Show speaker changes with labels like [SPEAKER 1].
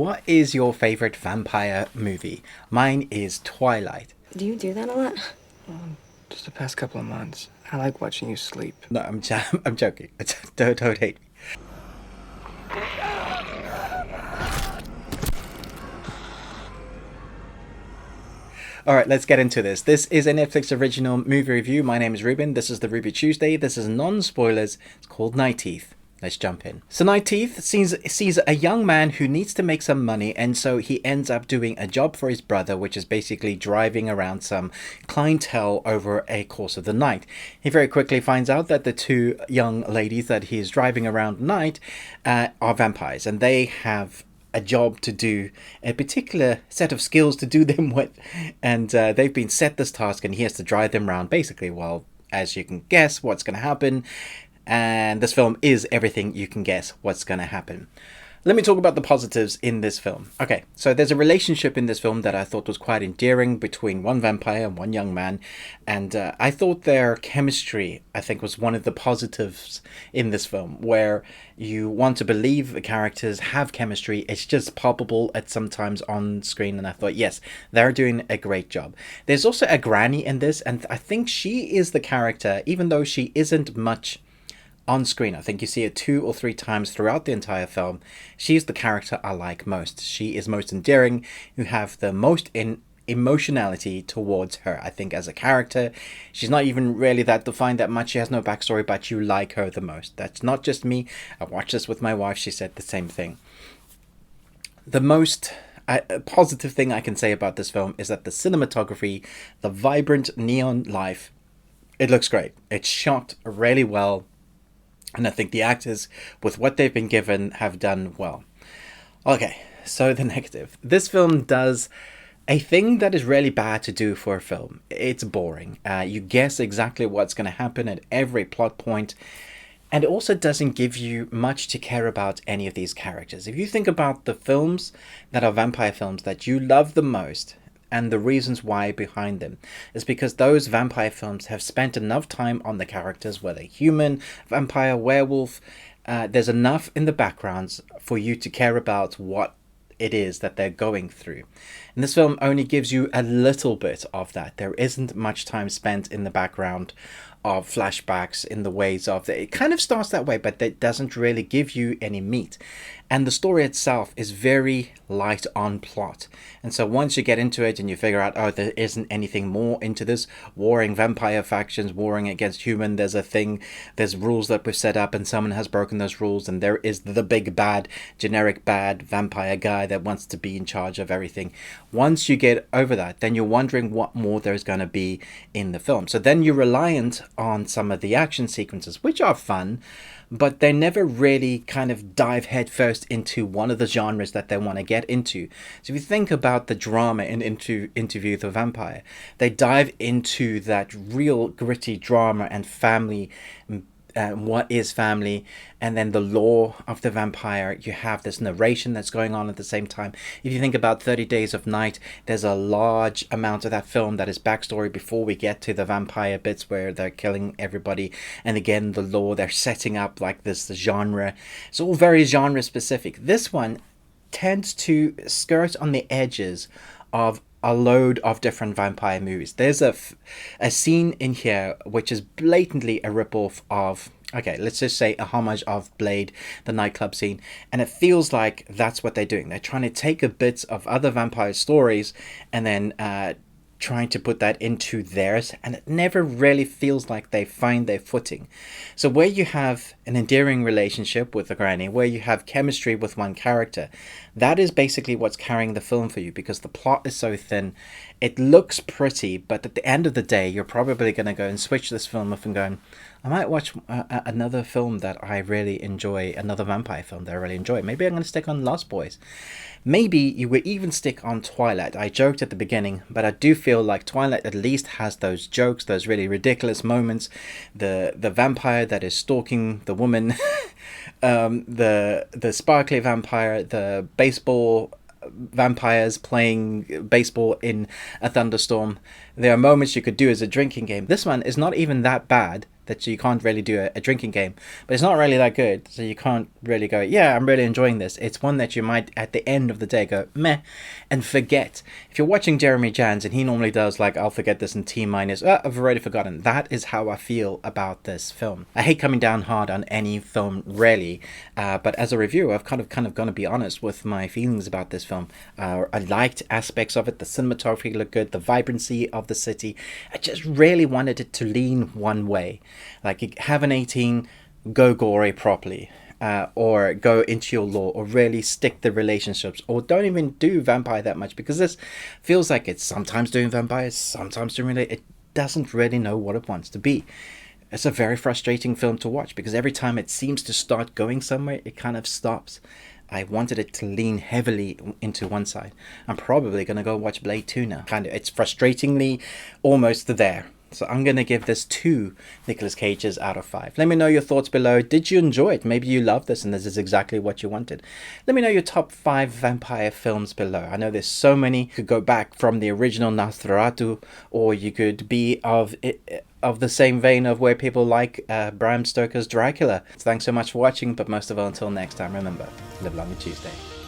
[SPEAKER 1] What is your favorite vampire movie? Mine is Twilight.
[SPEAKER 2] Do you do that a lot?
[SPEAKER 3] Just the past couple of months. I like watching you sleep.
[SPEAKER 1] No, I'm joking. Don't hate me. All right, let's get into this. This is a Netflix original movie review. My name is Ruben. This is the Ruby Tuesday. This is non-spoilers. It's called Night Teeth. Let's jump in. So Night Teeth sees a young man who needs to make some money, and so he ends up doing a job for his brother, which is basically driving around some clientele over a course of the night. He very quickly finds out that the two young ladies that he is driving around at night are vampires, and they have a job to do, a particular set of skills to do them with, and they've been set this task, and he has to drive them around basically. Well, as you can guess what's going to happen, and this film is everything you can guess what's going to happen. Let me talk about the positives in this film. Okay, so there's a relationship in this film that I thought was quite endearing between one vampire and one young man, and I thought their chemistry, I think, was one of the positives in this film, where you want to believe the characters have chemistry. It's just palpable at sometimes on screen, and I thought, yes, they're doing a great job. There's also a granny in this, and I think she is the character, even though she isn't much on screen. I think you see it 2 or 3 times throughout the entire film. She's the character I like most. She is most endearing. You have the most emotionality towards her. I think as a character, she's not even really that defined that much. She has no backstory, but you like her the most. That's not just me. I watched this with my wife. She said the same thing. The most positive thing I can say about this film is that the cinematography, the vibrant neon life, it looks great. It's shot really well. And I think the actors, with what they've been given, have done well. Okay, so the negative. This film does a thing that is really bad to do for a film. It's boring. You guess exactly what's going to happen at every plot point. And it also doesn't give you much to care about any of these characters. If you think about the films that are vampire films that you love the most, and the reasons why behind them is because those vampire films have spent enough time on the characters, whether human, vampire, werewolf. There's enough in the backgrounds for you to care about what it is that they're going through. And this film only gives you a little bit of that. There isn't much time spent in the background of flashbacks in the ways of it kind of starts that way, but it doesn't really give you any meat. And the story itself is very light on plot. And so once you get into it and you figure out, oh, there isn't anything more into this, warring vampire factions, warring against human, there's a thing, there's rules that we've set up and someone has broken those rules, and there is the big bad, generic bad vampire guy that wants to be in charge of everything. Once you get over that, then you're wondering what more there's going to be in the film. So then you're reliant on some of the action sequences, which are fun, but they never really kind of dive headfirst into one of the genres that they want to get into. So if you think about the drama in Interview with the Vampire, they dive into that real gritty drama and family, what is family, and then the lore of the vampire. You have this narration that's going on at the same time. If you think about 30 Days of Night, there's a large amount of that film that is backstory before we get to the vampire bits where they're killing everybody, and again the lore, they're setting up like this genre. It's all very genre specific. This one tends to skirt on the edges of a load of different vampire movies. There's a scene in here which is blatantly a ripoff of, okay, let's just say a homage of Blade, the nightclub scene, and it feels like that's what they're doing. They're trying to take a bit of other vampire stories and then trying to put that into theirs, and it never really feels like they find their footing. So where you have an endearing relationship with the granny, where you have chemistry with one character, that is basically what's carrying the film for you, because the plot is so thin. It looks pretty, but at the end of the day, you're probably going to go and switch this film off and going, I might watch another film that I really enjoy, another vampire film that I really enjoy. Maybe I'm going to stick on Lost Boys. Maybe you would even stick on Twilight. I joked at the beginning, but I do feel like Twilight at least has those jokes, those really ridiculous moments. The vampire that is stalking the woman, the sparkly vampire, the baseball vampires playing baseball in a thunderstorm. There are moments you could do as a drinking game. This one is not even that bad. that you can't really do a drinking game, but it's not really that good, so you can't really go, yeah, I'm really enjoying this. It's one that you might at the end of the day go meh and forget. If you're watching Jeremy Jans and he normally does like, I'll forget this in T minus, I've already forgotten. That is how I feel about this film. I hate coming down hard on any film, really, but as a reviewer, I've kind of going to be honest with my feelings about this film. I liked aspects of it. The cinematography looked good, the vibrancy of the city. I just really wanted it to lean one way, like have an 18, go gory properly, or go into your lore, or really stick the relationships, or don't even do vampire that much, because this feels like it's sometimes doing vampires, sometimes doing it doesn't really know what it wants to be. It's a very frustrating film to watch, because every time it seems to start going somewhere, it kind of stops. I wanted it to lean heavily into one side. I'm probably going to go watch Blade 2 now. It's frustratingly almost there. So I'm going to give this 2 Nicolas Cages out of 5. Let me know your thoughts below. Did you enjoy it? Maybe you love this and this is exactly what you wanted. Let me know your top 5 vampire films below. I know there's so many. You could go back from the original Nosferatu, or you could be of the same vein of where people like Bram Stoker's Dracula. Thanks so much for watching, but most of all, until next time, remember, live long and Tuesday.